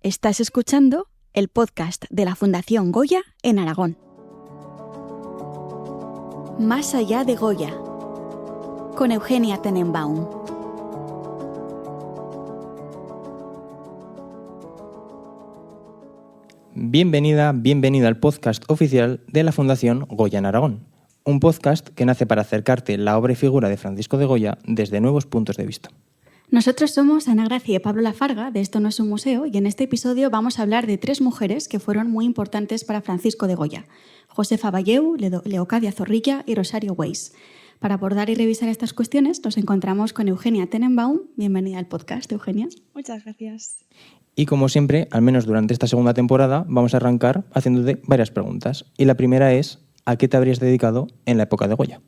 Estás escuchando el podcast de la Fundación Goya en Aragón. Más allá de Goya, con Eugenia Tenenbaum. Bienvenida al podcast oficial de la Fundación Goya en Aragón. Un podcast que nace para acercarte la obra y figura de Francisco de Goya desde nuevos puntos de vista. Nosotros somos Ana Gracia y Pablo Lafarga, de Esto no es un museo, y en este episodio vamos a hablar de 3 mujeres que fueron muy importantes para Francisco de Goya: Josefa Valleu, Leocadia Zorrilla y Rosario Weiss. Para abordar y revisar estas cuestiones nos encontramos con Eugenia Tenenbaum. Bienvenida al podcast, Eugenia. Muchas gracias. Y como siempre, al menos durante esta segunda temporada, vamos a arrancar haciéndote varias preguntas. Y la primera es, ¿a qué te habrías dedicado en la época de Goya?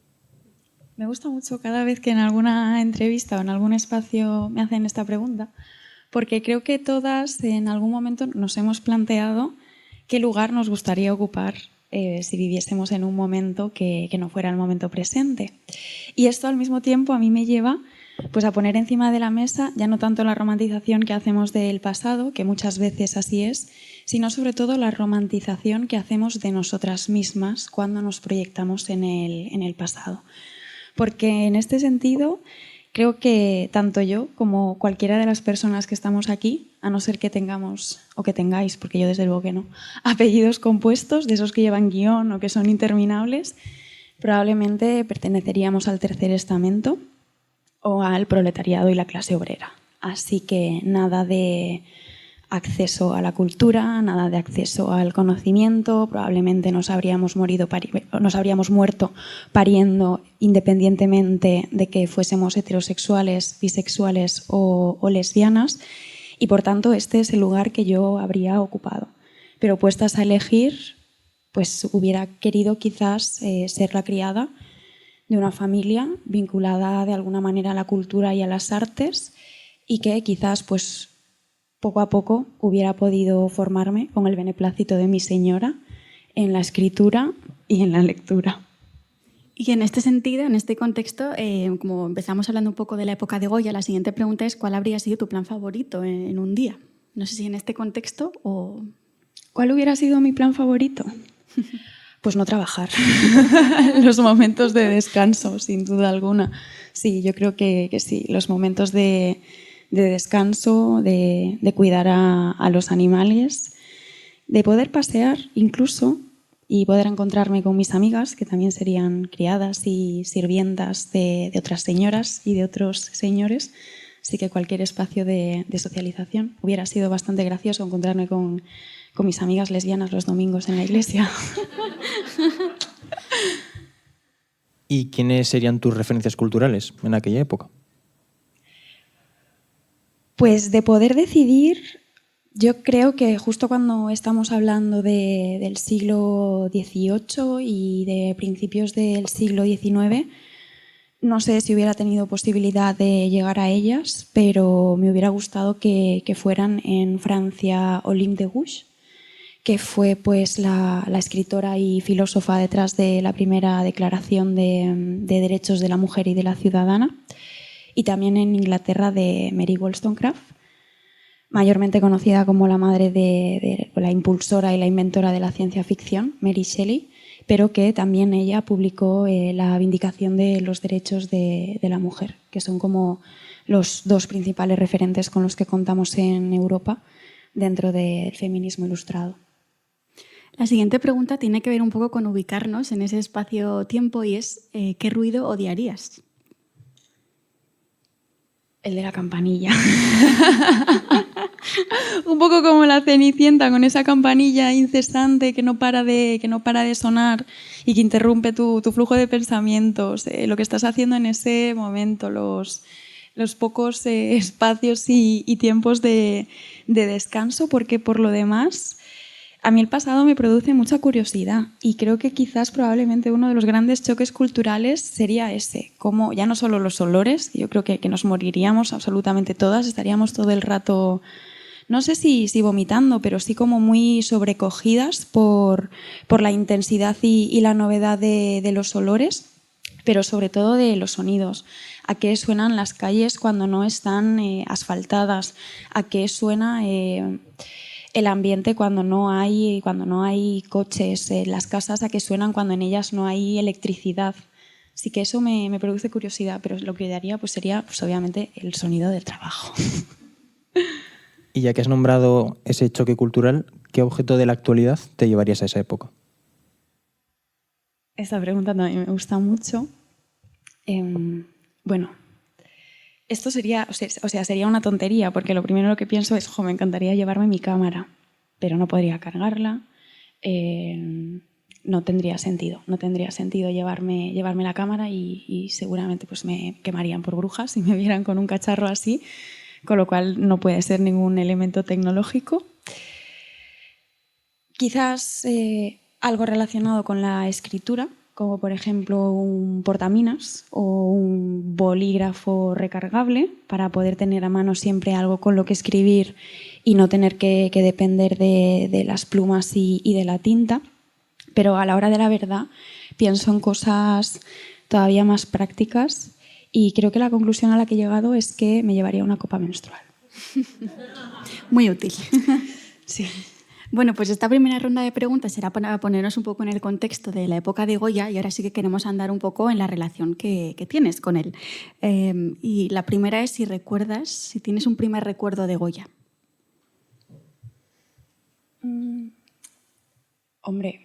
Me gusta mucho cada vez que en alguna entrevista o en algún espacio me hacen esta pregunta, porque creo que todas en algún momento nos hemos planteado qué lugar nos gustaría ocupar si viviésemos en un momento que no fuera el momento presente. Y esto al mismo tiempo a mí me lleva pues a poner encima de la mesa ya no tanto la romantización que hacemos del pasado, que muchas veces así es, sino sobre todo la romantización que hacemos de nosotras mismas cuando nos proyectamos en el pasado. Porque en este sentido creo que tanto yo como cualquiera de las personas que estamos aquí, a no ser que tengamos, o que tengáis, porque yo desde luego que no, apellidos compuestos, de esos que llevan guión o que son interminables, probablemente perteneceríamos al tercer estamento o al proletariado y la clase obrera. Así que nada de acceso a la cultura, nada de acceso al conocimiento, probablemente nos habríamos muerto pariendo independientemente de que fuésemos heterosexuales, bisexuales o lesbianas, y por tanto este es el lugar que yo habría ocupado. Pero puestas a elegir, pues hubiera querido quizás ser la criada de una familia vinculada de alguna manera a la cultura y a las artes, y que quizás pues poco a poco hubiera podido formarme con el beneplácito de mi señora en la escritura y en la lectura. Y en este sentido, en este contexto, como empezamos hablando un poco de la época de Goya, la siguiente pregunta es ¿cuál habría sido tu plan favorito en un día? No sé si en este contexto o... ¿Cuál hubiera sido mi plan favorito? Pues no trabajar. Los momentos de descanso, sin duda alguna. Sí, yo creo que sí, los momentos de descanso, de cuidar a los animales, de poder pasear incluso y poder encontrarme con mis amigas, que también serían criadas y sirvientas de otras señoras y de otros señores. Así que cualquier espacio de socialización. Hubiera sido bastante gracioso encontrarme con mis amigas lesbianas los domingos en la iglesia. ¿Y quiénes serían tus referencias culturales en aquella época? Pues de poder decidir, yo creo que justo cuando estamos hablando del siglo XVIII y de principios del siglo XIX, no sé si hubiera tenido posibilidad de llegar a ellas, pero me hubiera gustado que fueran en Francia Olympe de Gouges, que fue pues la escritora y filósofa detrás de la primera declaración de derechos de la mujer y de la ciudadana, y también en Inglaterra de Mary Wollstonecraft, mayormente conocida como la madre de la impulsora y la inventora de la ciencia ficción, Mary Shelley, pero que también ella publicó la Vindicación de los derechos de la mujer, que son como los 2 principales referentes con los que contamos en Europa dentro del feminismo ilustrado. La siguiente pregunta tiene que ver un poco con ubicarnos en ese espacio-tiempo y es ¿qué ruido odiarías? El de la campanilla. Un poco como la Cenicienta, con esa campanilla incesante que no para de sonar y que interrumpe tu flujo de pensamientos, lo que estás haciendo en ese momento, los pocos espacios y tiempos de descanso, porque por lo demás a mí el pasado me produce mucha curiosidad y creo que quizás probablemente uno de los grandes choques culturales sería ese, como ya no solo los olores, yo creo que nos moriríamos absolutamente todas, estaríamos todo el rato, no sé si vomitando, pero sí como muy sobrecogidas por la intensidad y la novedad de los olores, pero sobre todo de los sonidos. A qué suenan las calles cuando no están asfaltadas, a qué suena el ambiente cuando no hay coches en las casas, a que suenan cuando en ellas no hay electricidad. Así que eso me produce curiosidad, pero lo que daría pues sería pues obviamente el sonido del trabajo. Y ya que has nombrado ese choque cultural, ¿qué objeto de la actualidad te llevarías a esa época? Esta pregunta también me gusta mucho. Bueno, esto sería, sería una tontería, porque lo primero que pienso es, me encantaría llevarme mi cámara, pero no podría cargarla. No tendría sentido llevarme la cámara y seguramente pues me quemarían por brujas si me vieran con un cacharro así, con lo cual no puede ser ningún elemento tecnológico. Quizás algo relacionado con la escritura, como por ejemplo un portaminas o un bolígrafo recargable para poder tener a mano siempre algo con lo que escribir y no tener que depender de las plumas y de la tinta. Pero a la hora de la verdad pienso en cosas todavía más prácticas y creo que la conclusión a la que he llegado es que me llevaría una copa menstrual. Muy útil. Sí. Bueno, pues esta primera ronda de preguntas será para ponernos un poco en el contexto de la época de Goya y ahora sí que queremos andar un poco en la relación que tienes con él. Y la primera es si tienes un primer recuerdo de Goya. Hombre,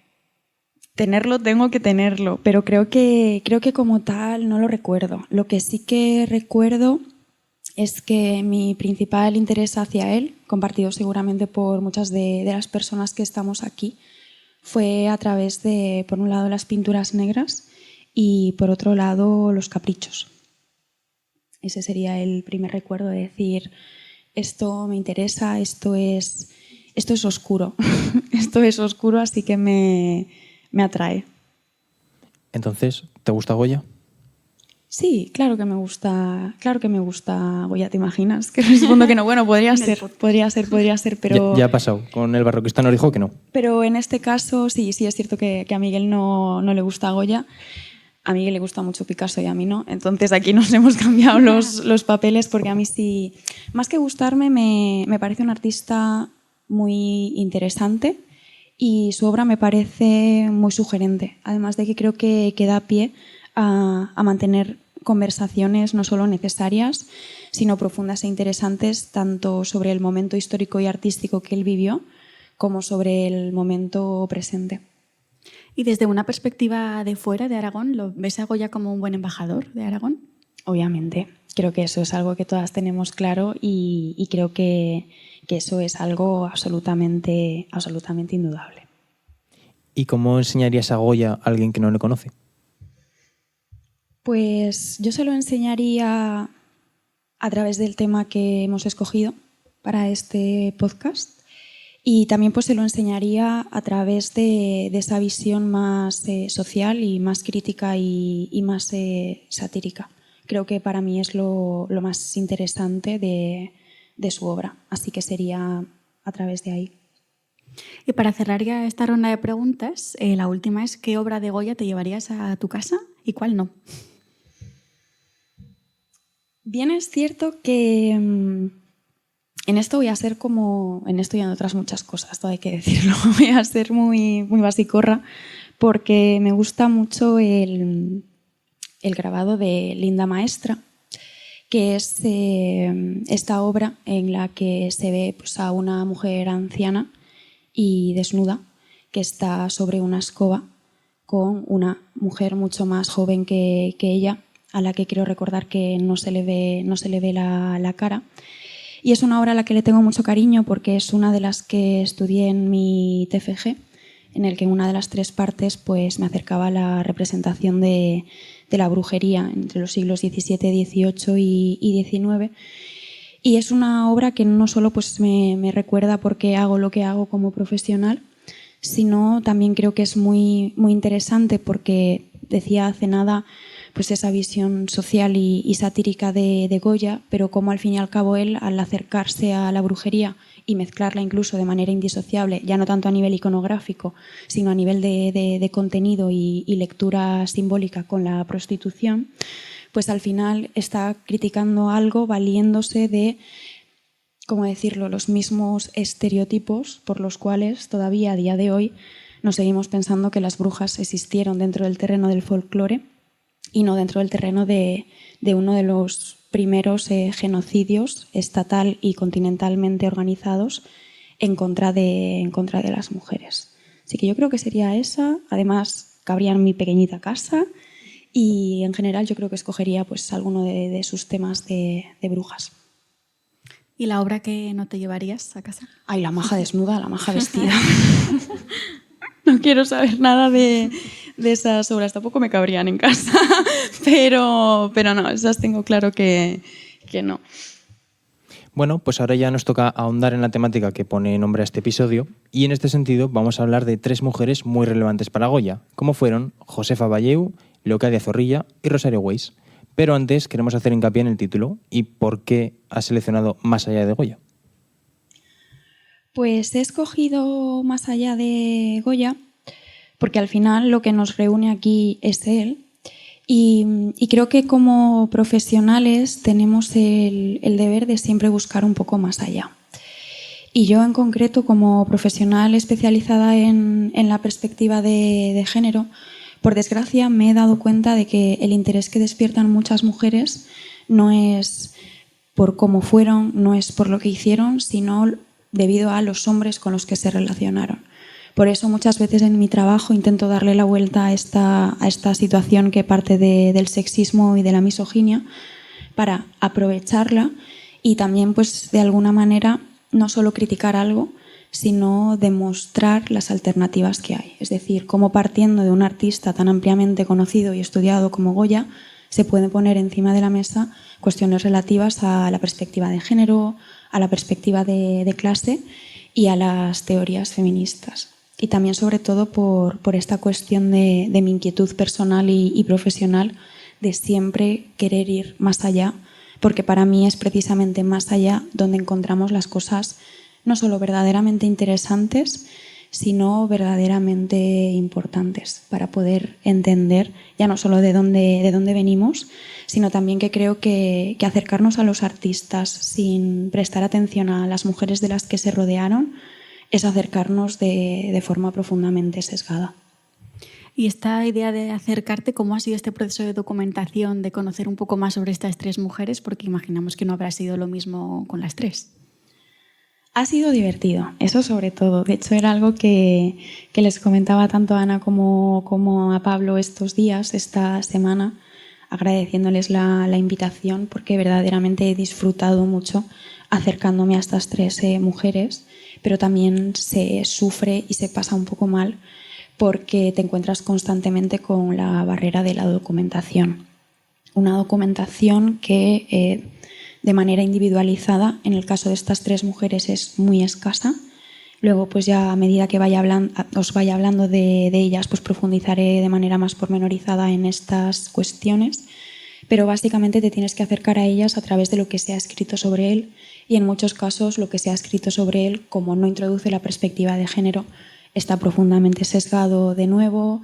tengo que tenerlo, pero creo que como tal no lo recuerdo. Lo que sí que recuerdo es que mi principal interés hacia él, compartido seguramente por muchas de las personas que estamos aquí, fue a través de, por un lado, las pinturas negras y por otro lado, los caprichos. Ese sería el primer recuerdo de decir, esto me interesa, esto es oscuro, esto es oscuro, así que me atrae. Entonces, ¿te gusta Goya? Sí, claro que me gusta Goya, ¿te imaginas? Que respondo que no, bueno, podría ser, pero... Ya ha pasado, con el barroquista nos dijo que no. Pero en este caso sí es cierto que a Miguel no le gusta Goya, a Miguel le gusta mucho Picasso y a mí no, entonces aquí nos hemos cambiado los papeles porque a mí sí, más que gustarme, me parece un artista muy interesante y su obra me parece muy sugerente, además de que creo que da pie a mantener conversaciones no solo necesarias, sino profundas e interesantes, tanto sobre el momento histórico y artístico que él vivió, como sobre el momento presente. Y desde una perspectiva de fuera de Aragón, ¿lo ves a Goya como un buen embajador de Aragón? Obviamente, creo que eso es algo que todas tenemos claro y creo que eso es algo absolutamente indudable. ¿Y cómo enseñarías a Goya a alguien que no le conoce? Pues yo se lo enseñaría a través del tema que hemos escogido para este podcast y también pues se lo enseñaría a través de esa visión más social y más crítica y más satírica. Creo que para mí es lo más interesante de su obra, así que sería a través de ahí. Y para cerrar ya esta ronda de preguntas, la última es ¿qué obra de Goya te llevarías a tu casa y cuál no? Bien es cierto que en esto voy a ser como en esto y en otras muchas cosas, todo hay que decirlo. Voy a ser muy, muy basicorra porque me gusta mucho el grabado de Linda Maestra, que es esta obra en la que se ve pues, a una mujer anciana y desnuda que está sobre una escoba con una mujer mucho más joven que ella, a la que quiero recordar que no se le ve la cara. Y es una obra a la que le tengo mucho cariño porque es una de las que estudié en mi TFG, en el que en una de las 3 partes pues, me acercaba a la representación de la brujería entre los siglos XVII, XVIII y XIX. Y es una obra que no solo pues, me recuerda por qué hago lo que hago como profesional, sino también creo que es muy, muy interesante porque decía hace nada pues esa visión social y satírica de Goya, pero como al fin y al cabo él, al acercarse a la brujería y mezclarla incluso de manera indisociable, ya no tanto a nivel iconográfico, sino a nivel de contenido y lectura simbólica con la prostitución, pues al final está criticando algo valiéndose de ¿cómo decirlo?, los mismos estereotipos por los cuales todavía a día de hoy nos seguimos pensando que las brujas existieron dentro del terreno del folclore y no dentro del terreno de uno de los primeros genocidios estatal y continentalmente organizados en contra de las mujeres. Así que yo creo que sería esa. Además, cabría en mi pequeñita casa y en general yo creo que escogería pues alguno de sus temas de brujas. ¿Y la obra que no te llevarías a casa? Ay, la maja desnuda, la maja vestida. No quiero saber nada de esas obras. Tampoco me cabrían en casa. Pero no, esas tengo claro que no. Bueno, pues ahora ya nos toca ahondar en la temática que pone nombre a este episodio y en este sentido vamos a hablar de 3 mujeres muy relevantes para Goya, como fueron Josefa Valleu, Leocadia Zorrilla y Rosario Weiss. Pero antes queremos hacer hincapié en el título y por qué has seleccionado Más allá de Goya. Pues he escogido Más allá de Goya porque al final lo que nos reúne aquí es él y creo que como profesionales tenemos el deber de siempre buscar un poco más allá. Y yo en concreto como profesional especializada en la perspectiva de género, por desgracia me he dado cuenta de que el interés que despiertan muchas mujeres no es por cómo fueron, no es por lo que hicieron, sino debido a los hombres con los que se relacionaron. Por eso muchas veces en mi trabajo intento darle la vuelta a esta situación que parte del sexismo y de la misoginia para aprovecharla y también pues de alguna manera no solo criticar algo, sino demostrar las alternativas que hay. Es decir, cómo partiendo de un artista tan ampliamente conocido y estudiado como Goya, se pueden poner encima de la mesa cuestiones relativas a la perspectiva de género, a la perspectiva de clase y a las teorías feministas. Y también, sobre todo, por esta cuestión de mi inquietud personal y profesional de siempre querer ir más allá, porque para mí es precisamente más allá donde encontramos las cosas no solo verdaderamente interesantes, sino verdaderamente importantes para poder entender ya no solo de dónde venimos, sino también que creo que acercarnos a los artistas sin prestar atención a las mujeres de las que se rodearon es acercarnos de forma profundamente sesgada. Y esta idea de acercarte, ¿cómo ha sido este proceso de documentación, de conocer un poco más sobre estas 3 mujeres? Porque imaginamos que no habrá sido lo mismo con las 3. Ha sido divertido, eso sobre todo. De hecho, era algo que les comentaba tanto a Ana como a Pablo estos días, esta semana, agradeciéndoles la invitación porque verdaderamente he disfrutado mucho acercándome a estas 3 mujeres, pero también se sufre y se pasa un poco mal porque te encuentras constantemente con la barrera de la documentación. Una documentación que de manera individualizada, en el caso de estas 3 mujeres es muy escasa. Luego, pues ya a medida que os vaya hablando de ellas, pues profundizaré de manera más pormenorizada en estas cuestiones. Pero básicamente te tienes que acercar a ellas a través de lo que se ha escrito sobre él y en muchos casos lo que se ha escrito sobre él, como no introduce la perspectiva de género, está profundamente sesgado de nuevo.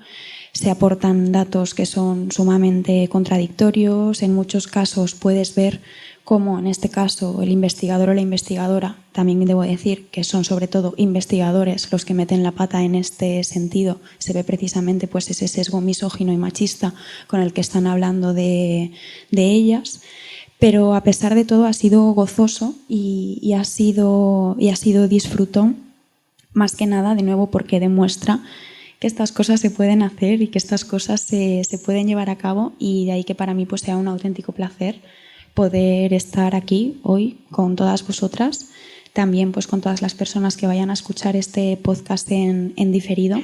Se aportan datos que son sumamente contradictorios. En muchos casos puedes ver cómo, en este caso, el investigador o la investigadora, también debo decir que son sobre todo investigadores los que meten la pata en este sentido, se ve precisamente pues ese sesgo misógino y machista con el que están hablando de ellas. Pero a pesar de todo ha sido gozoso y ha sido disfrutón, más que nada, de nuevo, porque demuestra que estas cosas se pueden hacer y que estas cosas se pueden llevar a cabo, y de ahí que para mí pues sea un auténtico placer poder estar aquí hoy con todas vosotras, también pues con todas las personas que vayan a escuchar este podcast en diferido,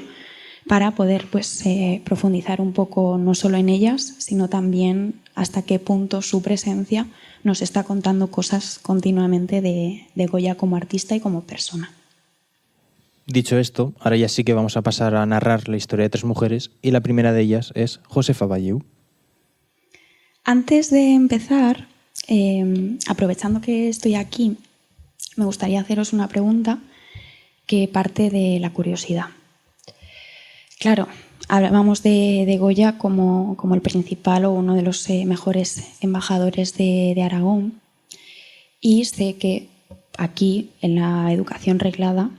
para poder pues profundizar un poco no solo en ellas, sino también hasta qué punto su presencia nos está contando cosas continuamente de Goya como artista y como persona. Dicho esto, ahora ya sí que vamos a pasar a narrar la historia de 3 mujeres y la primera de ellas es Josefa Valleu. Antes de empezar, aprovechando que estoy aquí, me gustaría haceros una pregunta que parte de la curiosidad. Claro, hablábamos de Goya como el principal o uno de los mejores embajadores de Aragón, y sé que aquí, en la educación reglada,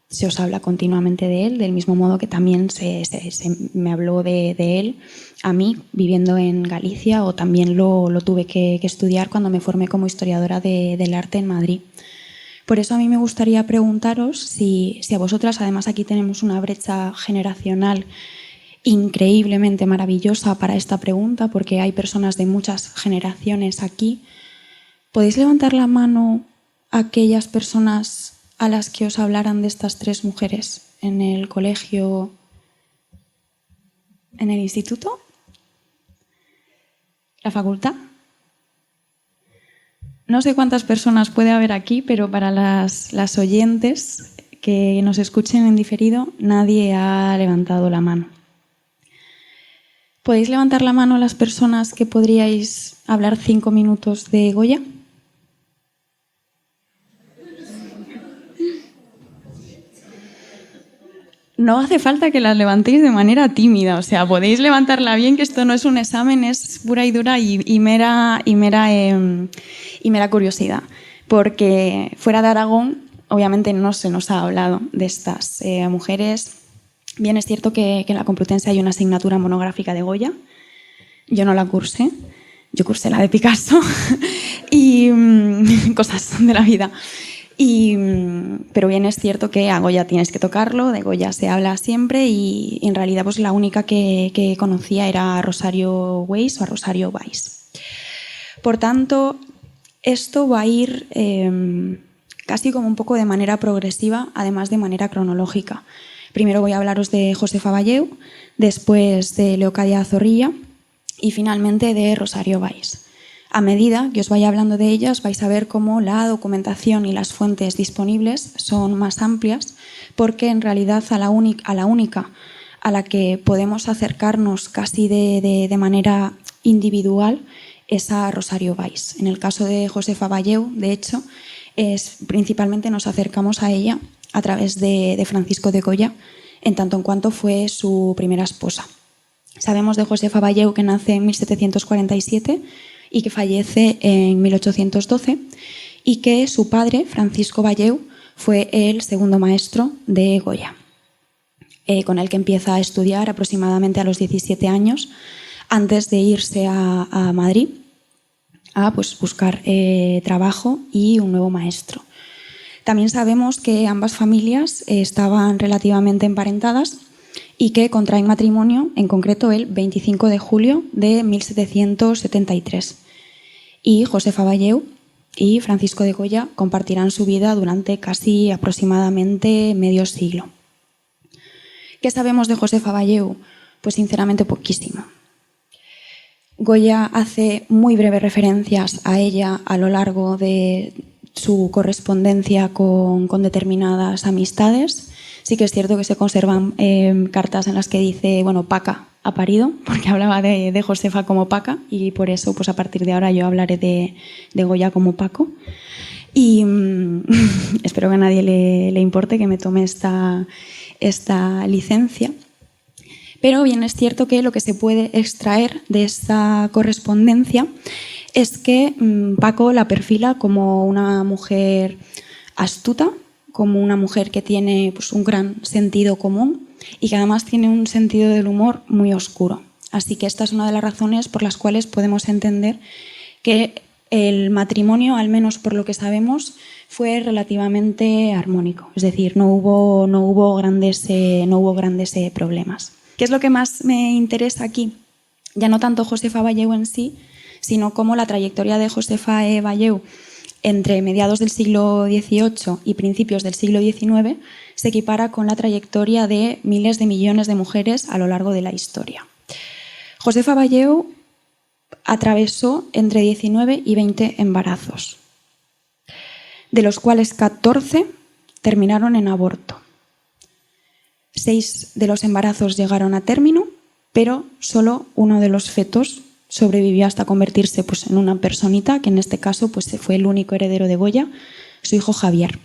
se os habla continuamente de él, del mismo modo que también se me habló de él a mí, viviendo en Galicia, o también lo tuve que estudiar cuando me formé como historiadora del arte en Madrid. Por eso a mí me gustaría preguntaros si a vosotras, además aquí tenemos una brecha generacional increíblemente maravillosa para esta pregunta, porque hay personas de muchas generaciones aquí, ¿podéis levantar la mano a aquellas personas a las que os hablaran de estas tres mujeres en el colegio, en el instituto, la facultad? No sé cuántas personas puede haber aquí, pero para las oyentes que nos escuchen en diferido, nadie ha levantado la mano. ¿Podéis levantar la mano a las personas que podríais hablar 5 minutos de Goya? No hace falta que las levantéis de manera tímida, o sea, podéis levantarla bien, que esto no es un examen, es pura y dura y mera curiosidad. Porque fuera de Aragón, obviamente no se nos ha hablado de estas mujeres. Bien, es cierto que en la Complutense hay una asignatura monográfica de Goya. Yo no la cursé, yo cursé la de Picasso y cosas de la vida. Pero bien es cierto que a Goya tienes que tocarlo, de Goya se habla siempre y en realidad pues la única que conocía era a Rosario Weiss o a Rosario Weiss. Por tanto, esto va a ir casi como un poco de manera progresiva, además de manera cronológica. Primero voy a hablaros de Josefa Valleu, después de Leocadia Zorrilla y finalmente de Rosario Weiss. A medida que os vaya hablando de ellas, vais a ver cómo la documentación y las fuentes disponibles son más amplias, porque en realidad a la única a la que podemos acercarnos casi de manera individual es a Rosario Weiss. En el caso de Josefa Valleu, de hecho, principalmente nos acercamos a ella a través de Francisco de Goya, en tanto en cuanto fue su primera esposa. Sabemos de Josefa Valleu que nace en 1747 y que fallece en 1812, y que su padre, Francisco Valleu, fue el segundo maestro de Goya, con el que empieza a estudiar aproximadamente a los 17 años, antes de irse a Madrid a buscar trabajo y un nuevo maestro. También sabemos que ambas familias estaban relativamente emparentadas y que contraen matrimonio, en concreto el 25 de julio de 1773. Y Josefa Valleu y Francisco de Goya compartirán su vida durante casi aproximadamente medio siglo. ¿Qué sabemos de Josefa Valleu? Pues sinceramente poquísimo. Goya hace muy breves referencias a ella a lo largo de su correspondencia con determinadas amistades. Sí que es cierto que se conservan cartas en las que dice, bueno, Paca ha parido, porque hablaba de Josefa como Paca, y por eso pues a partir de ahora yo hablaré de Goya como Paco. Y espero que a nadie le importe que me tome esta licencia. Pero bien es cierto que lo que se puede extraer de esta correspondencia es que Paco la perfila como una mujer astuta, como una mujer que tiene pues, un gran sentido común y que además tiene un sentido del humor muy oscuro. Así que esta es una de las razones por las cuales podemos entender que el matrimonio, al menos por lo que sabemos, fue relativamente armónico. Es decir, no hubo grandes problemas. ¿Qué es lo que más me interesa aquí? Ya no tanto Josefa Valleu en sí, sino cómo la trayectoria de Josefa Valleu entre mediados del siglo XVIII y principios del siglo XIX se equipara con la trayectoria de miles de millones de mujeres a lo largo de la historia. Josefa Valleu atravesó entre 19 y 20 embarazos, de los cuales 14 terminaron en aborto. 6 de los embarazos llegaron a término, pero solo uno de los fetos sobrevivió hasta convertirse pues, en una personita, que en este caso pues, fue el único heredero de Goya, su hijo Javier.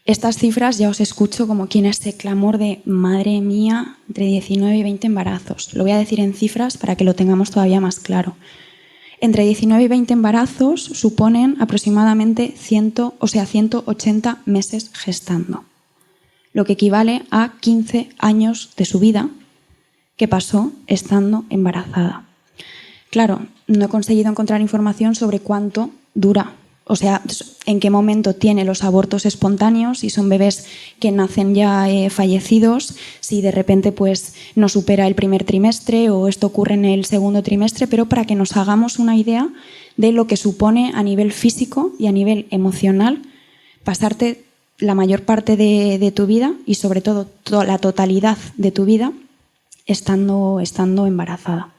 Estas cifras ya os escucho como quien es ese clamor de madre mía, entre 19 y 20 embarazos. Lo voy a decir en cifras para que lo tengamos todavía más claro. Entre 19 y 20 embarazos suponen aproximadamente 180 meses gestando, lo que equivale a 15 años de su vida que pasó estando embarazada. Claro, no he conseguido encontrar información sobre cuánto dura, o sea, en qué momento tiene los abortos espontáneos, si son bebés que nacen ya fallecidos, si de repente pues no supera el primer trimestre o esto ocurre en el segundo trimestre, pero para que nos hagamos una idea de lo que supone a nivel físico y a nivel emocional pasarte la mayor parte de tu vida y sobre todo la totalidad de tu vida estando embarazada.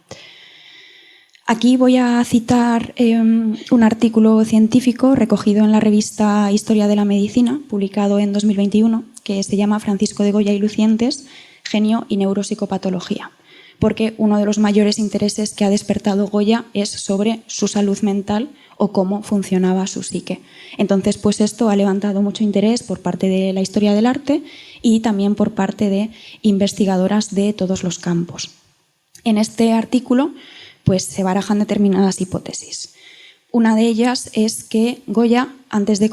Aquí voy a citar un artículo científico recogido en la revista Historia de la Medicina, publicado en 2021, que se llama Francisco de Goya y Lucientes, Genio y Neuropsicopatología, porque uno de los mayores intereses que ha despertado Goya es sobre su salud mental o cómo funcionaba su psique. Entonces, pues esto ha levantado mucho interés por parte de la historia del arte y también por parte de investigadoras de todos los campos. En este artículo pues se barajan determinadas hipótesis. Una de ellas es que Goya, antes de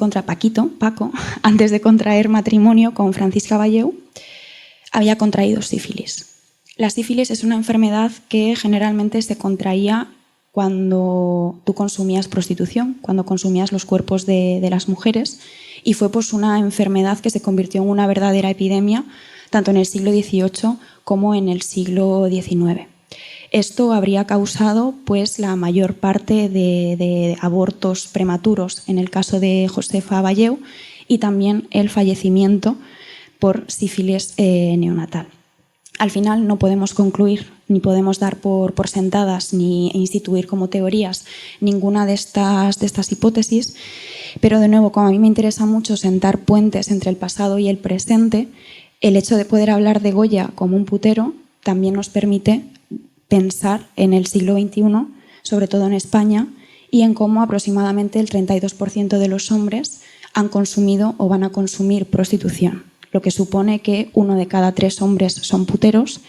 contraer matrimonio con Francisca Valleu, había contraído sífilis. La sífilis es una enfermedad que generalmente se contraía cuando tú consumías prostitución, cuando consumías los cuerpos de las mujeres, y fue pues una enfermedad que se convirtió en una verdadera epidemia tanto en el siglo XVIII como en el siglo XIX. Esto habría causado pues, la mayor parte de abortos prematuros en el caso de Josefa Valleu y también el fallecimiento por sífilis neonatal. Al final no podemos concluir ni podemos dar por sentadas ni instituir como teorías ninguna de estas hipótesis, pero de nuevo, como a mí me interesa mucho sentar puentes entre el pasado y el presente, el hecho de poder hablar de Goya como un putero también nos permite pensar en el siglo XXI, sobre todo en España, y en cómo aproximadamente el 32% de los hombres han consumido o van a consumir prostitución, lo que supone que 1 de cada 3 hombres son puteros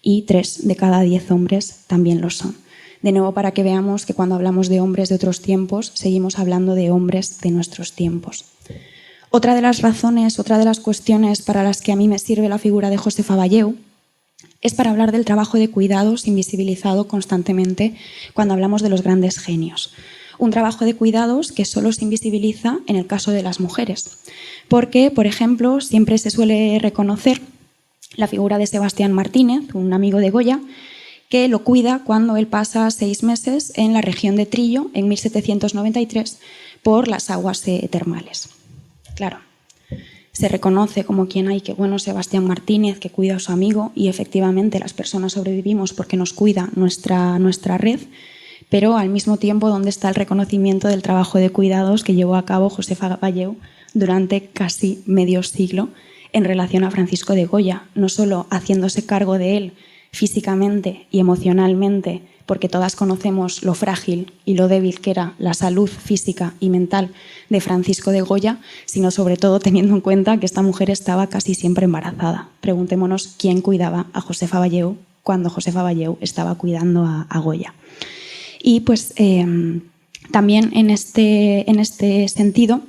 y 3 de cada 10 hombres también lo son. De nuevo, para que veamos que cuando hablamos de hombres de otros tiempos, seguimos hablando de hombres de nuestros tiempos. Otra de las razones, otra de las cuestiones para las que a mí me sirve la figura de Josefa Valleu es para hablar del trabajo de cuidados invisibilizado constantemente cuando hablamos de los grandes genios. Un trabajo de cuidados que solo se invisibiliza en el caso de las mujeres. Porque, por ejemplo, siempre se suele reconocer la figura de Sebastián Martínez, un amigo de Goya, que lo cuida cuando él pasa 6 meses en la región de Trillo, en 1793, por las aguas termales. Claro. Se reconoce como quien hay, que bueno, Sebastián Martínez, que cuida a su amigo, y efectivamente las personas sobrevivimos porque nos cuida nuestra red, pero al mismo tiempo, ¿dónde está el reconocimiento del trabajo de cuidados que llevó a cabo Josefa Valleu durante casi medio siglo en relación a Francisco de Goya? No solo haciéndose cargo de él físicamente y emocionalmente, porque todas conocemos lo frágil y lo débil que era la salud física y mental de Francisco de Goya, sino sobre todo teniendo en cuenta que esta mujer estaba casi siempre embarazada. Preguntémonos quién cuidaba a Josefa Valleu cuando Josefa Valleu estaba cuidando a Goya. Y pues también en este sentido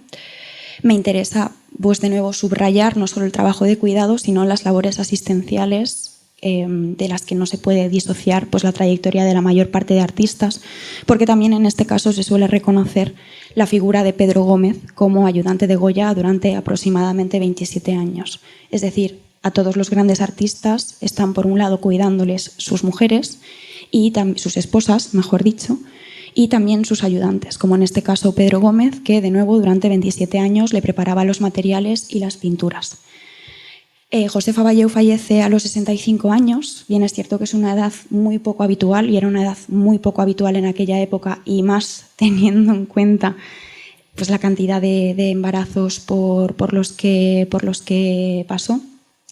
me interesa pues de nuevo subrayar no solo el trabajo de cuidado, sino las labores asistenciales de las que no se puede disociar pues, la trayectoria de la mayor parte de artistas, porque también en este caso se suele reconocer la figura de Pedro Gómez como ayudante de Goya durante aproximadamente 27 años. Es decir, a todos los grandes artistas están por un lado cuidándoles sus mujeres y sus esposas, mejor dicho, y también sus ayudantes, como en este caso Pedro Gómez, que de nuevo durante 27 años le preparaba los materiales y las pinturas. Josefa Valleu fallece a los 65 años. Bien, es cierto que es una edad muy poco habitual y era una edad muy poco habitual en aquella época, y más teniendo en cuenta pues, la cantidad de embarazos por los que pasó,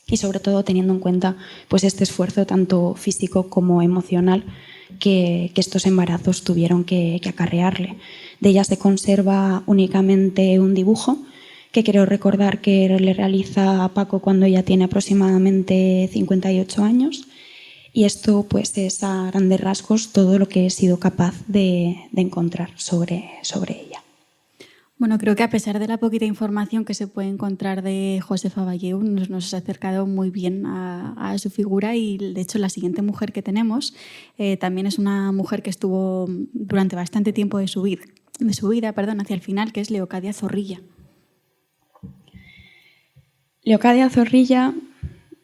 y sobre todo teniendo en cuenta pues, este esfuerzo tanto físico como emocional que estos embarazos tuvieron que acarrearle. De ella se conserva únicamente un dibujo que quiero recordar que le realiza a Paco cuando ella tiene aproximadamente 58 años, Y esto pues es a grandes rasgos todo lo que he sido capaz de encontrar sobre ella. Bueno, creo que a pesar de la poquita información que se puede encontrar de Josefa Valleu, nos has acercado muy bien a su figura y, de hecho, la siguiente mujer que tenemos también es una mujer que estuvo durante bastante tiempo de su vida, hacia el final, que es Leocadia Zorrilla. Leocadia Zorrilla,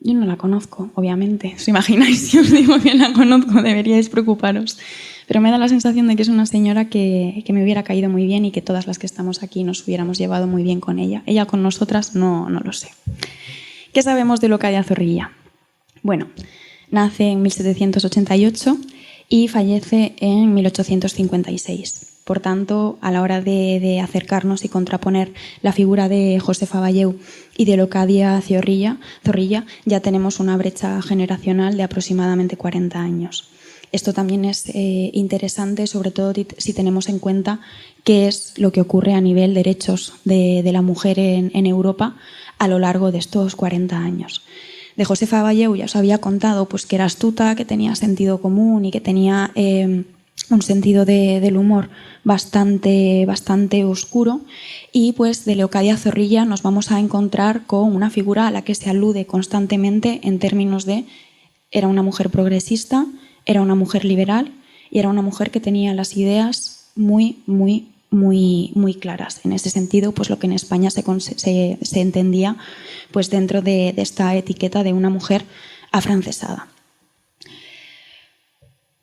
yo no la conozco, obviamente. ¿Os imagináis? Si os digo que la conozco, deberíais preocuparos. Pero me da la sensación de que es una señora que me hubiera caído muy bien y que todas las que estamos aquí nos hubiéramos llevado muy bien con ella. Ella con nosotras no lo sé. ¿Qué sabemos de Leocadia Zorrilla? Bueno, nace en 1788 y fallece en 1856. Por tanto, a la hora de acercarnos y contraponer la figura de Josefa Valleu y de Leocadia Zorrilla, ya tenemos una brecha generacional de aproximadamente 40 años. Esto también es interesante, sobre todo si tenemos en cuenta qué es lo que ocurre a nivel de derechos de la mujer en Europa a lo largo de estos 40 años. De Josefa Valleu ya os había contado pues, que era astuta, que tenía sentido común y que tenía un sentido del humor bastante oscuro. Y pues de Leocadia Zorrilla nos vamos a encontrar con una figura a la que se alude constantemente en términos de era una mujer progresista, era una mujer liberal y era una mujer que tenía las ideas muy claras. En ese sentido, pues lo que en España se entendía pues dentro de esta etiqueta de una mujer afrancesada.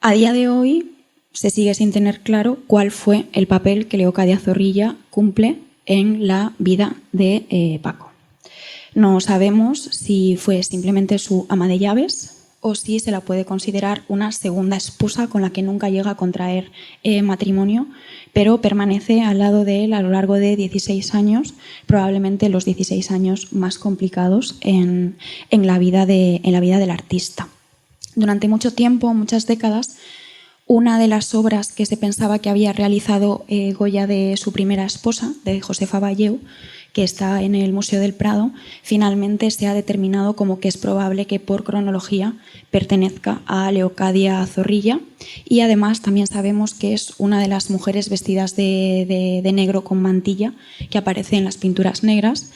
A día de hoy se sigue sin tener claro cuál fue el papel que Leocadia Zorrilla cumple en la vida de Paco. No sabemos si fue simplemente su ama de llaves o si se la puede considerar una segunda esposa con la que nunca llega a contraer matrimonio, pero permanece al lado de él a lo largo de 16 años, probablemente los 16 años más complicados en la vida del artista. Durante mucho tiempo, muchas décadas, una de las obras que se pensaba que había realizado Goya de su primera esposa, de Josefa Valleu, que está en el Museo del Prado, finalmente se ha determinado como que es probable que por cronología pertenezca a Leocadia Zorrilla y además también sabemos que es una de las mujeres vestidas de negro con mantilla que aparece en las pinturas negras,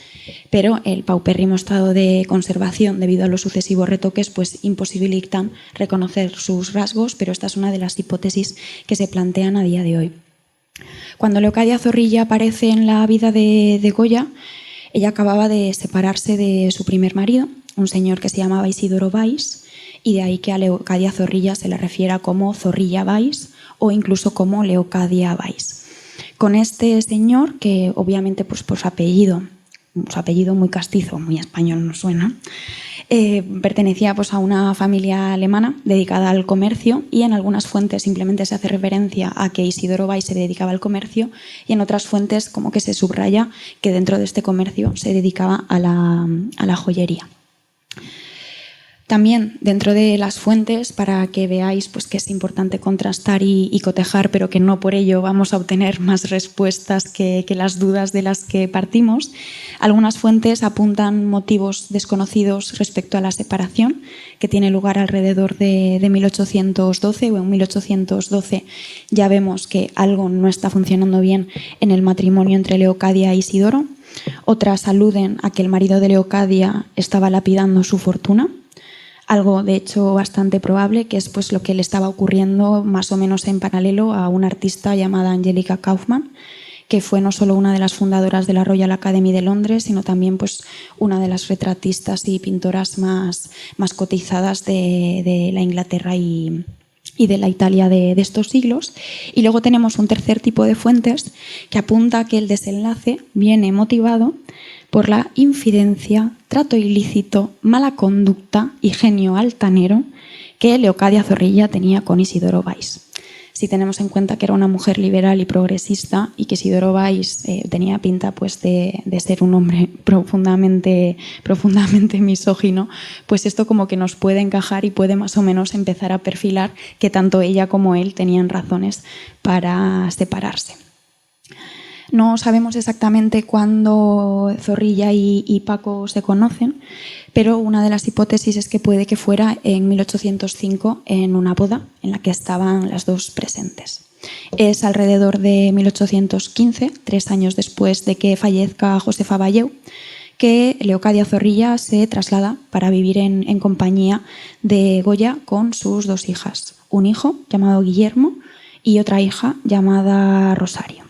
pero el paupérrimo estado de conservación debido a los sucesivos retoques pues imposibilitan reconocer sus rasgos, pero esta es una de las hipótesis que se plantean a día de hoy. Cuando Leocadia Zorrilla aparece en la vida de Goya, ella acababa de separarse de su primer marido, un señor que se llamaba Isidoro Valls, y de ahí que a Leocadia Zorrilla se le refiera como Zorrilla Valls o incluso como Leocadia Valls. Con este señor, que obviamente pues, por su apellido muy castizo, muy español nos suena, pertenecía pues, a una familia alemana dedicada al comercio y en algunas fuentes simplemente se hace referencia a que Isidoro Valls se dedicaba al comercio y en otras fuentes como que se subraya que dentro de este comercio se dedicaba a la joyería. También dentro de las fuentes, para que veáis pues, que es importante contrastar y cotejar, pero que no por ello vamos a obtener más respuestas que las dudas de las que partimos, algunas fuentes apuntan motivos desconocidos respecto a la separación, que tiene lugar alrededor de 1812 o en 1812 ya vemos que algo no está funcionando bien en el matrimonio entre Leocadia e Isidoro. Otras aluden a que el marido de Leocadia estaba lapidando su fortuna, algo de hecho bastante probable, que es pues lo que le estaba ocurriendo más o menos en paralelo a una artista llamada Angelica Kauffman, que fue no solo una de las fundadoras de la Royal Academy de Londres, sino también pues, una de las retratistas y pintoras más cotizadas de la Inglaterra y de la Italia de estos siglos. Y luego tenemos un tercer tipo de fuentes que apunta a que el desenlace viene motivado por la infidencia, trato ilícito, mala conducta y genio altanero que Leocadia Zorrilla tenía con Isidoro Valls. Si tenemos en cuenta que era una mujer liberal y progresista y que Isidoro Valls tenía pinta pues, de ser un hombre profundamente misógino, pues esto como que nos puede encajar y puede más o menos empezar a perfilar que tanto ella como él tenían razones para separarse. No sabemos exactamente cuándo Zorrilla y Paco se conocen, pero una de las hipótesis es que puede que fuera en 1805 en una boda en la que estaban las dos presentes. Es alrededor de 1815, 3 años después de que fallezca Josefa Valleu, que Leocadia Zorrilla se traslada para vivir en compañía de Goya con sus 2 hijas, un hijo llamado Guillermo y otra hija llamada Rosario.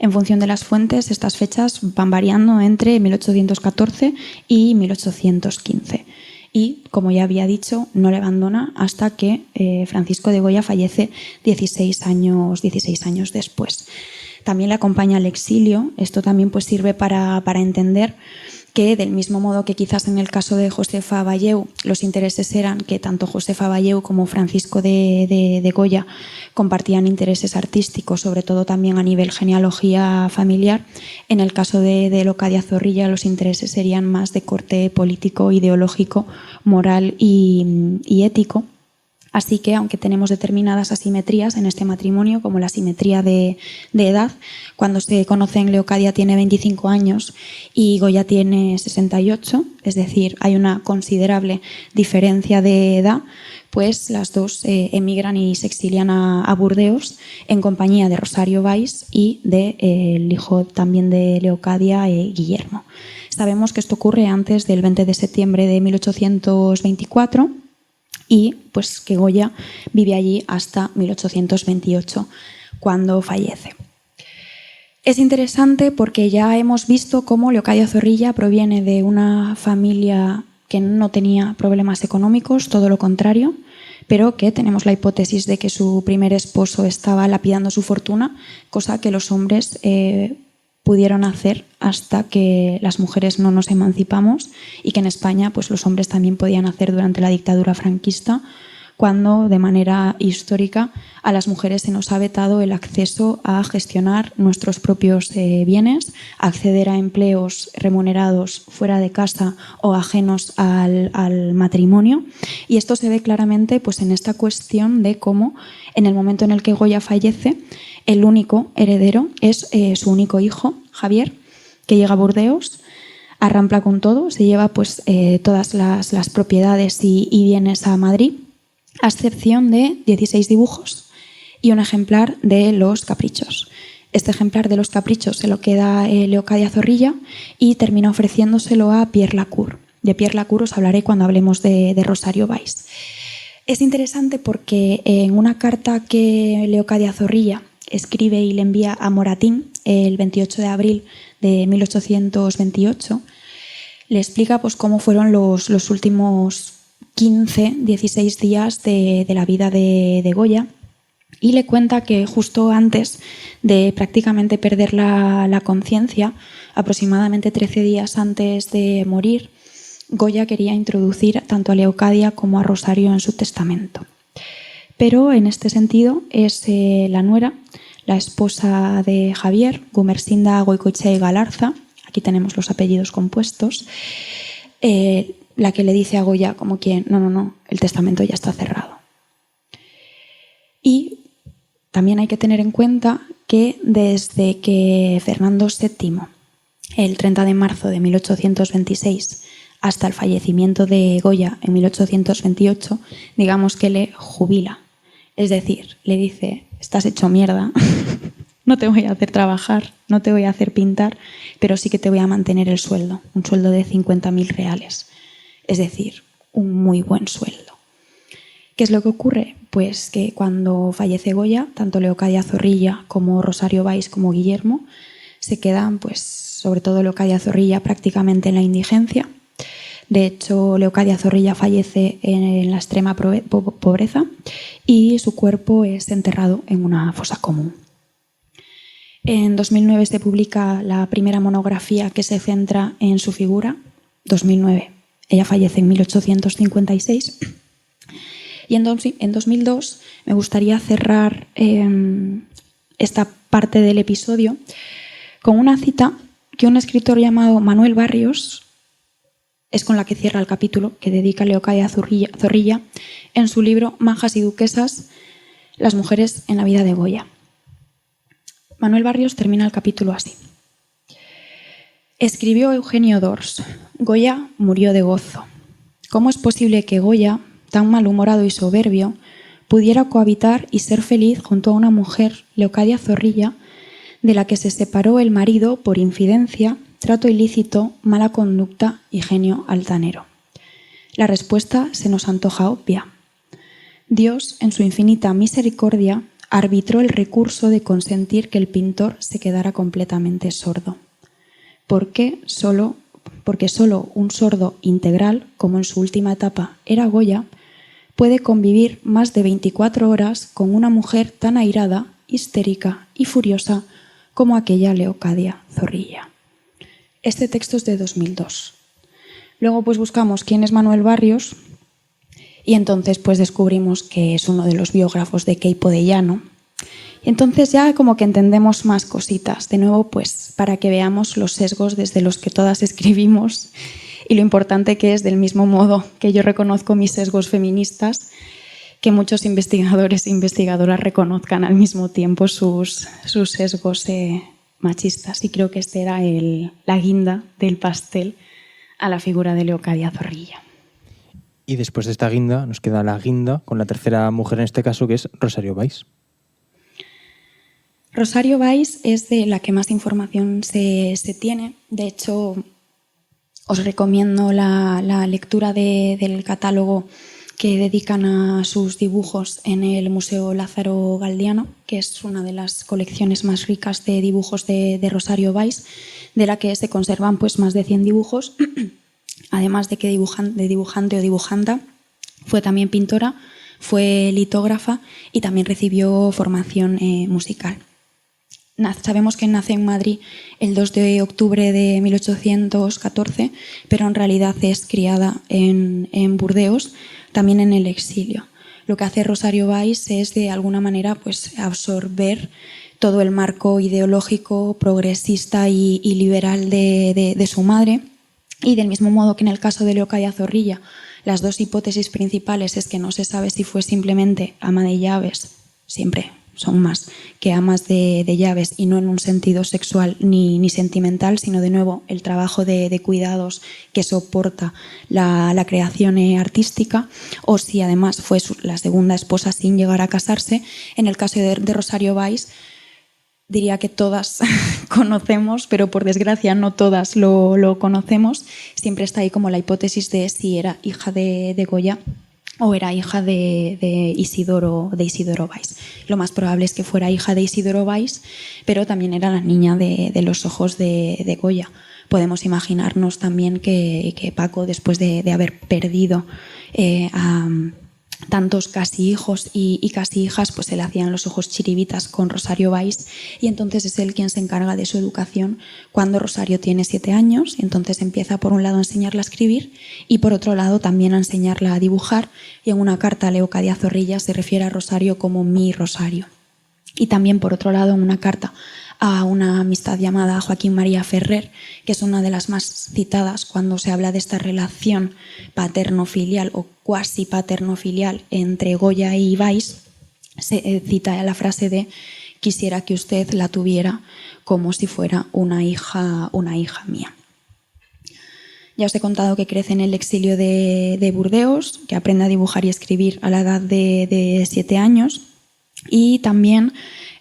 En función de las fuentes, estas fechas van variando entre 1814 y 1815. Y, como ya había dicho, no le abandona hasta que Francisco de Goya fallece 16 años después. También le acompaña al exilio. Esto también pues, sirve para entender que, del mismo modo que quizás en el caso de Josefa Valleu los intereses eran que tanto Josefa Valleu como Francisco de Goya compartían intereses artísticos, sobre todo también a nivel genealogía familiar, en el caso de Leocadia Zorrilla los intereses serían más de corte político, ideológico, moral y ético. Así que, aunque tenemos determinadas asimetrías en este matrimonio, como la asimetría de edad, cuando se conocen Leocadia tiene 25 años y Goya tiene 68, es decir, hay una considerable diferencia de edad, pues las dos emigran y se exilian a Burdeos en compañía de Rosario Valls y del hijo también de Leocadia, Guillermo. Sabemos que esto ocurre antes del 20 de septiembre de 1824, y pues que Goya vive allí hasta 1828, cuando fallece. Es interesante porque ya hemos visto cómo Leocadia Zorrilla proviene de una familia que no tenía problemas económicos, todo lo contrario, pero que tenemos la hipótesis de que su primer esposo estaba lapidando su fortuna, cosa que los hombres pudieron hacer hasta que las mujeres no nos emancipamos, y que en España pues, los hombres también podían hacer durante la dictadura franquista, cuando de manera histórica a las mujeres se nos ha vetado el acceso a gestionar nuestros propios bienes, acceder a empleos remunerados fuera de casa o ajenos al matrimonio. Y esto se ve claramente pues, en esta cuestión de cómo, en el momento en el que Goya fallece, el único heredero es su único hijo, Javier, que llega a Burdeos, arrampla con todo, se lleva pues, todas las propiedades y bienes a Madrid, a excepción de 16 dibujos y un ejemplar de Los Caprichos. Este ejemplar de Los Caprichos se lo queda Leocadia Zorrilla y termina ofreciéndoselo a Pierre Lacour. De Pierre Lacour os hablaré cuando hablemos de Rosario Valls. Es interesante porque en una carta que Leocadia Zorrilla escribe y le envía a Moratín el 28 de abril de 1828, le explica pues, cómo fueron los últimos 16 días de la vida de Goya, y le cuenta que justo antes de prácticamente perder la conciencia, aproximadamente 13 días antes de morir, Goya quería introducir tanto a Leocadia como a Rosario en su testamento. Pero en este sentido es la nuera, la esposa de Javier, Gumersinda Goicoechea y Galarza, aquí tenemos los apellidos compuestos, la que le dice a Goya como quien, no, el testamento ya está cerrado. Y también hay que tener en cuenta que desde que Fernando VII, el 30 de marzo de 1826, hasta el fallecimiento de Goya en 1828, digamos que le jubila. Es decir, le dice, estás hecho mierda, no te voy a hacer trabajar, no te voy a hacer pintar, pero sí que te voy a mantener el sueldo, un sueldo de 50.000 reales. Es decir, un muy buen sueldo. ¿Qué es lo que ocurre? Pues que cuando fallece Goya, tanto Leocadia Zorrilla como Rosario Valls como Guillermo se quedan, pues, sobre todo Leocadia Zorrilla, prácticamente en la indigencia. De hecho, Leocadia Zorrilla fallece en la extrema pobreza y su cuerpo es enterrado en una fosa común. En 2009 se publica la primera monografía que se centra en su figura. 2009. Ella fallece en 1856. Y en 2002 me gustaría cerrar esta parte del episodio con una cita que un escritor llamado Manuel Barrios, es con la que cierra el capítulo que dedica Leocadia Zorrilla en su libro Majas y duquesas, las mujeres en la vida de Goya. Manuel Barrios termina el capítulo así. Escribió Eugenio d'Ors: Goya murió de gozo. ¿Cómo es posible que Goya, tan malhumorado y soberbio, pudiera cohabitar y ser feliz junto a una mujer, Leocadia Zorrilla, de la que se separó el marido por infidencia, trato ilícito, mala conducta y genio altanero? La respuesta se nos antoja obvia. Dios, en su infinita misericordia, arbitró el recurso de consentir que el pintor se quedara completamente sordo. Porque solo un sordo integral, como en su última etapa era Goya, puede convivir más de 24 horas con una mujer tan airada, histérica y furiosa como aquella Leocadia Zorrilla. Este texto es de 2002. Luego pues buscamos quién es Manuel Barrios y entonces pues descubrimos que es uno de los biógrafos de Queipo de Llano. Y entonces ya como que entendemos más cositas, de nuevo pues para que veamos los sesgos desde los que todas escribimos y lo importante que es, del mismo modo que yo reconozco mis sesgos feministas, que muchos investigadores e investigadoras reconozcan al mismo tiempo sus sesgos machistas. Y creo que este era la guinda del pastel a la figura de Leocadia Zorrilla. Y después de esta guinda nos queda la guinda con la tercera mujer en este caso, que es Rosario Valls. Rosario Valls es de la que más información se tiene. De hecho, os recomiendo la lectura del catálogo que dedican a sus dibujos en el Museo Lázaro Galdiano, que es una de las colecciones más ricas de dibujos de Rosario Valls, de la que se conservan pues más de 100 dibujos, además de que de dibujante o dibujanta, fue también pintora, fue litógrafa y también recibió formación musical. Sabemos que nace en Madrid el 2 de octubre de 1814, pero en realidad es criada en Burdeos, también en el exilio. Lo que hace Rosario Valls es, de alguna manera, pues, absorber todo el marco ideológico, progresista y liberal de su madre. Y del mismo modo que en el caso de Leocadia Zorrilla, las dos hipótesis principales es que no se sabe si fue simplemente ama de llaves, siempre son más que amas de llaves, y no en un sentido sexual ni sentimental, sino de nuevo el trabajo de cuidados que soporta la creación artística, o si además fue la segunda esposa sin llegar a casarse. En el caso de Rosario Valls, diría que todas conocemos, pero por desgracia no todas lo conocemos. Siempre está ahí como la hipótesis de si era hija de Goya o era hija de Isidoro Valls. Lo más probable es que fuera hija de Isidoro Valls, pero también era la niña de los ojos de Goya. Podemos imaginarnos también que Paco, después de haber perdido a tantos casi hijos y casi hijas, pues se le hacían los ojos chiribitas con Rosario Valls, y entonces es él quien se encarga de su educación cuando Rosario tiene 7 años, y entonces empieza por un lado a enseñarla a escribir y por otro lado también a enseñarla a dibujar, y en una carta a Leocadia Zorrilla se refiere a Rosario como mi Rosario. Y también por otro lado en una carta a una amistad llamada Joaquín María Ferrer, que es una de las más citadas cuando se habla de esta relación paterno-filial o cuasi paterno-filial entre Goya y Valls, se cita la frase de: quisiera que usted la tuviera como si fuera una hija mía. Ya os he contado que crece en el exilio de Burdeos, que aprende a dibujar y escribir a la edad de 7 años, y también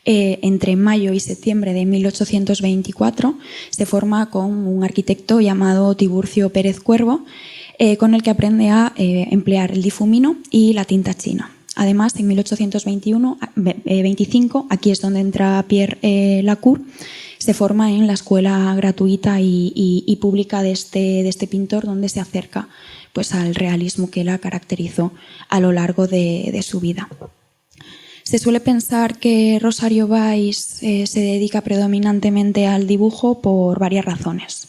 entre mayo y septiembre de 1824 se forma con un arquitecto llamado Tiburcio Pérez Cuervo, con el que aprende a emplear el difumino y la tinta china. Además, en 1825, aquí es donde entra Pierre Lacour, se forma en la escuela gratuita y pública de este pintor, donde se acerca pues al realismo que la caracterizó a lo largo de su vida. Se suele pensar que Rosario Valls se dedica predominantemente al dibujo por varias razones.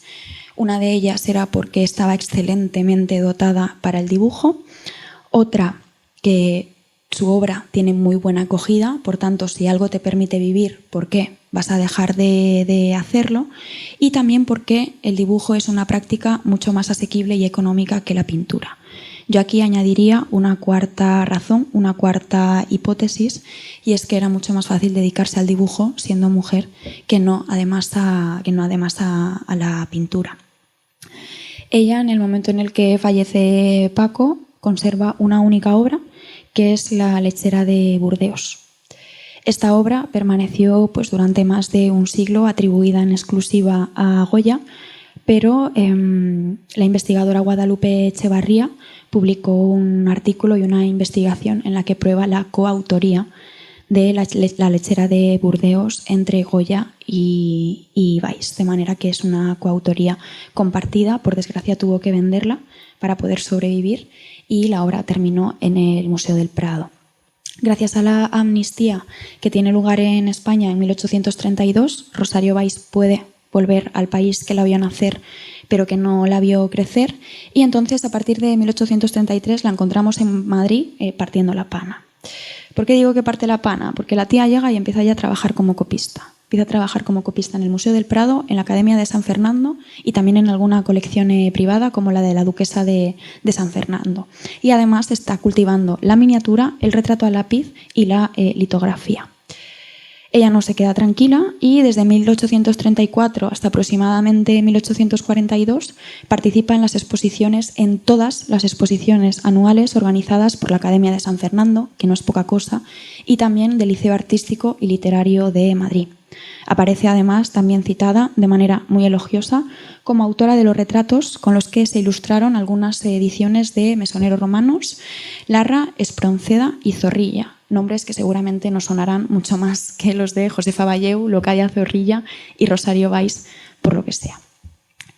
Una de ellas era porque estaba excelentemente dotada para el dibujo, otra que su obra tiene muy buena acogida, por tanto, si algo te permite vivir, ¿por qué vas a dejar de hacerlo? Y también porque el dibujo es una práctica mucho más asequible y económica que la pintura. Yo aquí añadiría una cuarta razón, una cuarta hipótesis, y es que era mucho más fácil dedicarse al dibujo siendo mujer que no además a la pintura. Ella, en el momento en el que fallece Paco, conserva una única obra, que es La lechera de Burdeos. Esta obra permaneció pues, durante más de un siglo atribuida en exclusiva a Goya, pero la investigadora Guadalupe Echevarría publicó un artículo y una investigación en la que prueba la coautoría de la lechera de Burdeos entre Goya y Weiss, de manera que es una coautoría compartida. Por desgracia tuvo que venderla para poder sobrevivir y la obra terminó en el Museo del Prado. Gracias a la amnistía que tiene lugar en España en 1832, Rosario Weiss puede volver al país que la vio nacer pero que no la vio crecer, y entonces a partir de 1833 la encontramos en Madrid partiendo la pana. ¿Por qué digo que parte la pana? Porque la tía llega y empieza ya a trabajar como copista. Empieza a trabajar como copista en el Museo del Prado, en la Academia de San Fernando y también en alguna colección privada como la de la Duquesa de San Fernando. Y además está cultivando la miniatura, el retrato a lápiz y la litografía. Ella no se queda tranquila y desde 1834 hasta aproximadamente 1842 participa en las exposiciones, en todas las exposiciones anuales organizadas por la Academia de San Fernando, que no es poca cosa, y también del Liceo Artístico y Literario de Madrid. Aparece además también citada de manera muy elogiosa como autora de los retratos con los que se ilustraron algunas ediciones de Mesoneros Romanos, Larra, Espronceda y Zorrilla, nombres que seguramente nos sonarán mucho más que los de Josefa Valleu, Leocadia Zorrilla y Rosario Weiss, por lo que sea.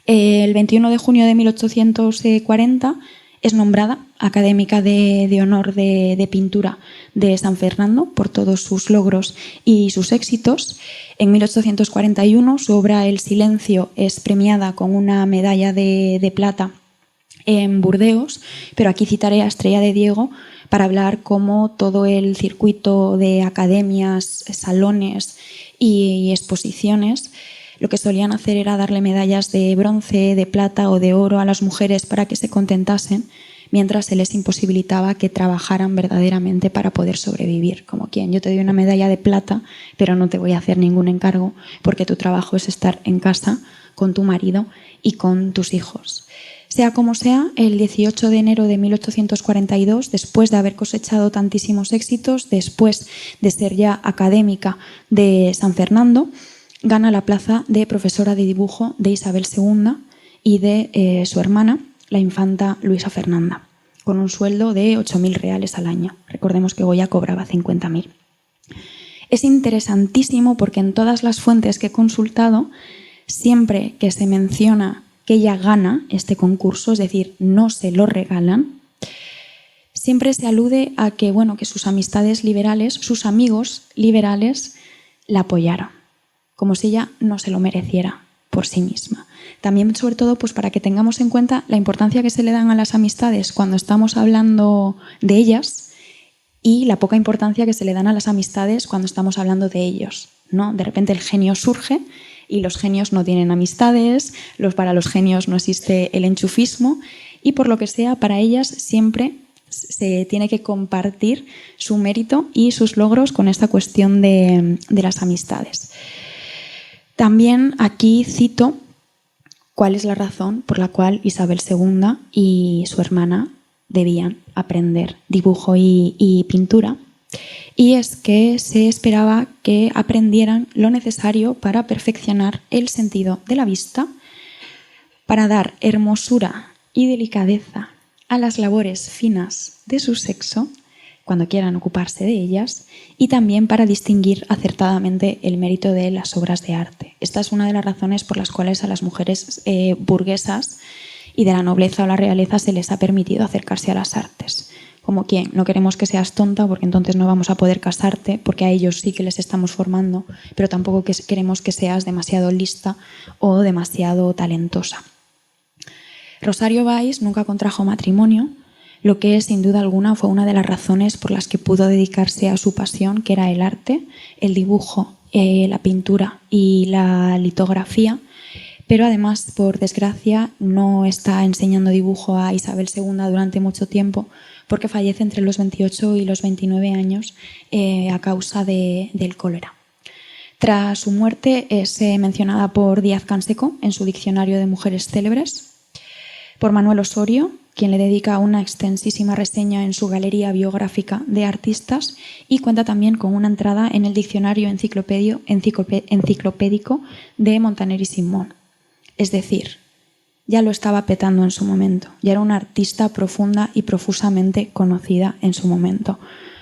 El 21 de junio de 1840 es nombrada académica de honor de pintura de San Fernando por todos sus logros y sus éxitos. En 1841 su obra El silencio es premiada con una medalla de plata en Burdeos, pero aquí citaré a Estrella de Diego para hablar cómo todo el circuito de academias, salones y exposiciones lo que solían hacer era darle medallas de bronce, de plata o de oro a las mujeres para que se contentasen, mientras se les imposibilitaba que trabajaran verdaderamente para poder sobrevivir. Como quien, yo te doy una medalla de plata, pero no te voy a hacer ningún encargo porque tu trabajo es estar en casa con tu marido y con tus hijos. Sea como sea, el 18 de enero de 1842, después de haber cosechado tantísimos éxitos, después de ser ya académica de San Fernando, gana la plaza de profesora de dibujo de Isabel II y de su hermana, la infanta Luisa Fernanda, con un sueldo de 8.000 reales al año. Recordemos que Goya cobraba 50.000. Es interesantísimo porque en todas las fuentes que he consultado, siempre que se menciona que ella gana este concurso, es decir, no se lo regalan, siempre se alude a que, bueno, que sus amistades liberales, sus amigos liberales, la apoyaron, como si ella no se lo mereciera por sí misma. También, sobre todo, pues para que tengamos en cuenta la importancia que se le dan a las amistades cuando estamos hablando de ellas y la poca importancia que se le dan a las amistades cuando estamos hablando de ellos, ¿no? De repente el genio surge y los genios no tienen amistades, para los genios no existe el enchufismo y por lo que sea, para ellas siempre se tiene que compartir su mérito y sus logros con esta cuestión de las amistades. También aquí cito cuál es la razón por la cual Isabel II y su hermana debían aprender dibujo y pintura. Y es que se esperaba que aprendieran lo necesario para perfeccionar el sentido de la vista, para dar hermosura y delicadeza a las labores finas de su sexo, cuando quieran ocuparse de ellas, y también para distinguir acertadamente el mérito de las obras de arte. Esta es una de las razones por las cuales a las mujeres burguesas y de la nobleza o la realeza se les ha permitido acercarse a las artes. Como quien, no queremos que seas tonta porque entonces no vamos a poder casarte, porque a ellos sí que les estamos formando, pero tampoco queremos que seas demasiado lista o demasiado talentosa. Rosario Weiss nunca contrajo matrimonio, lo que sin duda alguna fue una de las razones por las que pudo dedicarse a su pasión, que era el arte, el dibujo, la pintura y la litografía, pero además, por desgracia, no está enseñando dibujo a Isabel II durante mucho tiempo, porque fallece entre los 28 y los 29 años a causa del cólera. Tras su muerte es mencionada por Díaz Canseco en su Diccionario de Mujeres Célebres. por Manuel Osorio, quien le dedica una extensísima reseña en su galería biográfica de artistas, y cuenta también con una entrada en el diccionario enciclopédico de Montaner y Simón. Es decir, ya lo estaba petando en su momento, ya era una artista profunda y profusamente conocida en su momento,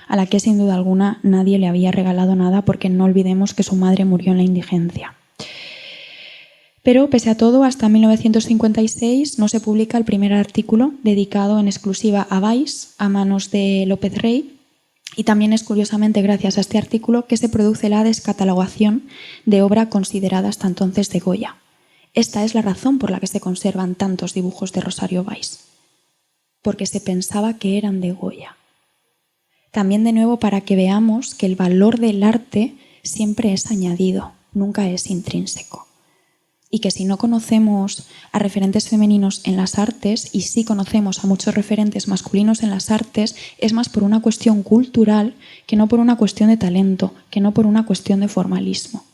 a la que sin duda alguna nadie le había regalado nada, porque no olvidemos que su madre murió en la indigencia. Pero, pese a todo, hasta 1956 no se publica el primer artículo dedicado en exclusiva a Valls, a manos de López Rey, y también es curiosamente gracias a este artículo que se produce la descatalogación de obra considerada hasta entonces de Goya. Esta es la razón por la que se conservan tantos dibujos de Rosario Valls, porque se pensaba que eran de Goya. También, de nuevo, para que veamos que el valor del arte siempre es añadido, nunca es intrínseco. Y que si no conocemos a referentes femeninos en las artes, y sí conocemos a muchos referentes masculinos en las artes, es más por una cuestión cultural que no por una cuestión de talento, que no por una cuestión de formalismo.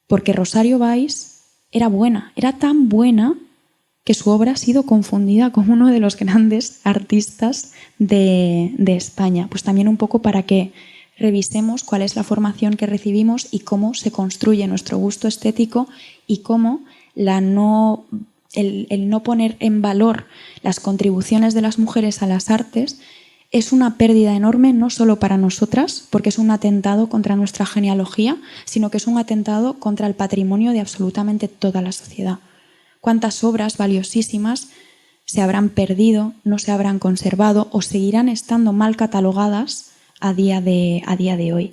Porque Rosario Valls era buena, era tan buena que su obra ha sido confundida con uno de los grandes artistas de España. Pues también un poco para que revisemos cuál es la formación que recibimos y cómo se construye nuestro gusto estético, y cómo el no poner en valor las contribuciones de las mujeres a las artes es una pérdida enorme, no solo para nosotras, porque es un atentado contra nuestra genealogía, sino que es un atentado contra el patrimonio de absolutamente toda la sociedad. ¿Cuántas obras valiosísimas se habrán perdido, no se habrán conservado o seguirán estando mal catalogadas a día de hoy?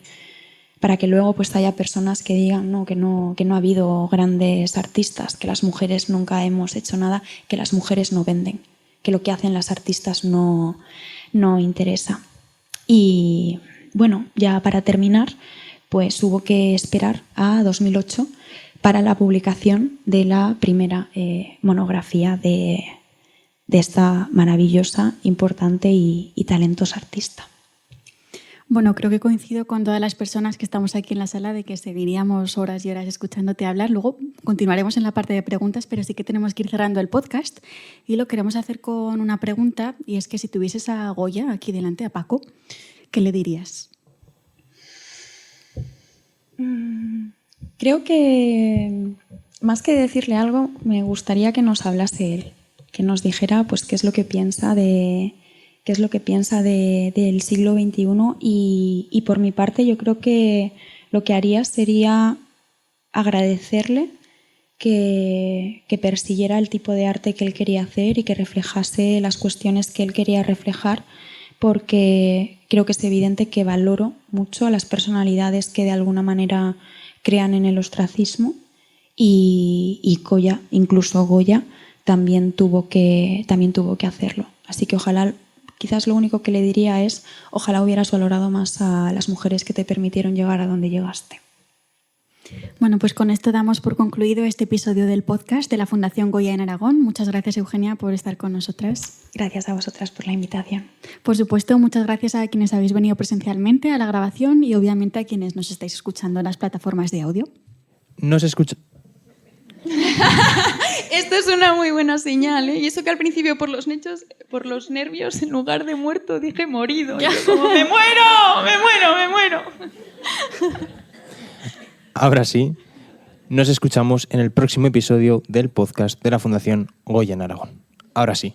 Para que luego pues haya personas que digan que no ha habido grandes artistas, que las mujeres nunca hemos hecho nada, que las mujeres no venden, que lo que hacen las artistas no interesa. Y bueno, ya para terminar, pues hubo que esperar a 2008 para la publicación de la primera monografía de esta maravillosa, importante y talentosa artista. Bueno, creo que coincido con todas las personas que estamos aquí en la sala de que seguiríamos horas y horas escuchándote hablar. Luego continuaremos en la parte de preguntas, pero sí que tenemos que ir cerrando el podcast y lo queremos hacer con una pregunta, y es que si tuvieses a Goya aquí delante, a Paco, ¿qué le dirías? Creo que más que decirle algo, me gustaría que nos hablase él, que nos dijera pues qué es lo que piensa del siglo XXI, y por mi parte yo creo que lo que haría sería agradecerle que persiguiera el tipo de arte que él quería hacer y que reflejase las cuestiones que él quería reflejar, porque creo que es evidente que valoro mucho a las personalidades que de alguna manera crean en el ostracismo, y Goya, incluso Goya, también tuvo que hacerlo. Así que ojalá, quizás lo único que le diría es, ojalá hubieras valorado más a las mujeres que te permitieron llegar a donde llegaste. Bueno, pues con esto damos por concluido este episodio del podcast de la Fundación Goya en Aragón. Muchas gracias, Eugenia, por estar con nosotras. Gracias a vosotras por la invitación. Por supuesto, muchas gracias a quienes habéis venido presencialmente a la grabación y obviamente a quienes nos estáis escuchando en las plataformas de audio. Nos escucha. Esto es una muy buena señal, ¿eh? Y eso que al principio por los nervios, en lugar de muerto, dije morido. Y yo como, ¡me muero! Ahora sí, nos escuchamos en el próximo episodio del podcast de la Fundación Goya en Aragón. Ahora sí.